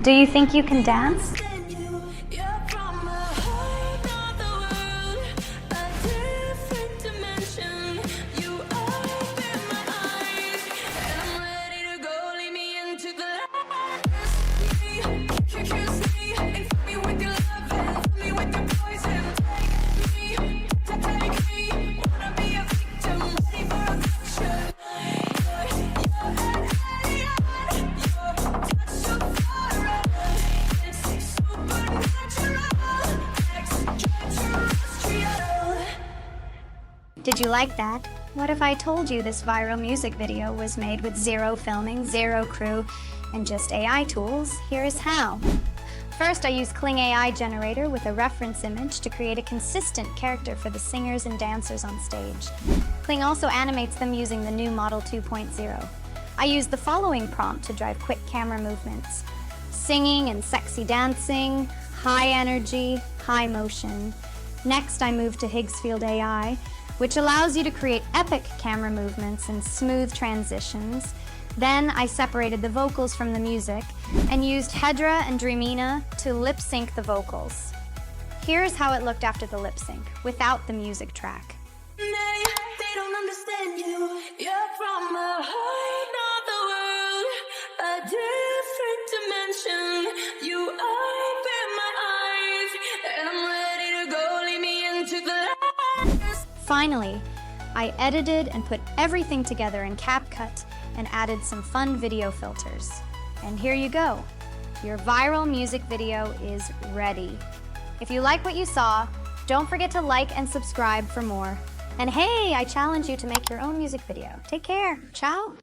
Do you think you can dance? Did you like that? What if I told you this viral music video was made with zero filming, zero crew, and just AI tools? Here is how. First, I use Kling AI generator with a reference image to create a consistent character for the singers and dancers on stage. Kling also animates them using the new Model 2.0. I use the following prompt to drive quick camera movements: singing and sexy dancing, high energy, high motion. Next, I move to Higgsfield AI, which allows you to create epic camera movements and smooth transitions. Then I separated the vocals from the music and used Hedra and Dreamina to lip sync the vocals. Here's how it looked after the lip sync, without the music track. They don't understand you. You're from a whole nother world, a different dimension. You open my eyes, and I'm ready to go. Lead me into the light. Finally, I edited and put everything together in CapCut and added some fun video filters. And here you go. Your viral music video is ready. If you like what you saw, don't forget to like and subscribe for more. And hey, I challenge you to make your own music video. Take care. Ciao.